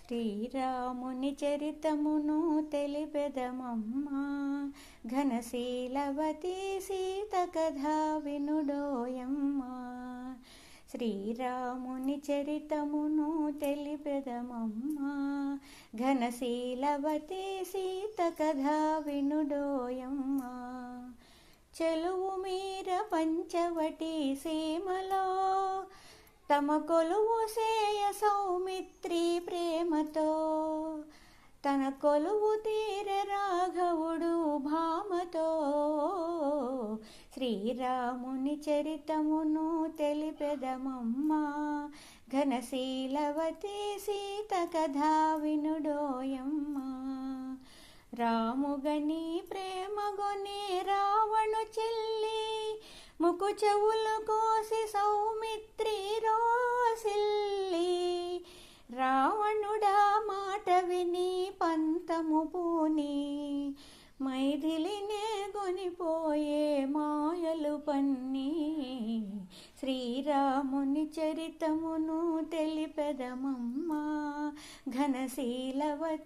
శ్రీరాముని చరితమును తెలిపెదమమ్మా, ఘనశీలవతి సీత కథా వినుడోయమ్మా. శ్రీరాముని చరితమును తెలిపెదమమ్మా, ఘనశీలవతి సీత కథా వినుడోయమ్మా. చెలువు మీర పంచవటి సీమలో తమ కొలువు సేయ సౌమిత్రి ప్రేమతో, తన కొలువు తీర రాఘవుడు భామతో. శ్రీరాముని చరితమును తెలిపెదమమ్మా, ఘనశీలవతి సీత కథా వినుడోయమ్మా. రాముగని ప్రేమగొని రావణు చెల్లి, ముకు చెవులు కోసి సౌమిత్రి రోసిల్లి. రావణుడా మాట విని పంతము పూని, మైథిలినే గొనిపోయే మాయలు పన్ని. శ్రీరాముని చరితమును తెలిపెదమమ్మా, ఘనశీలవతి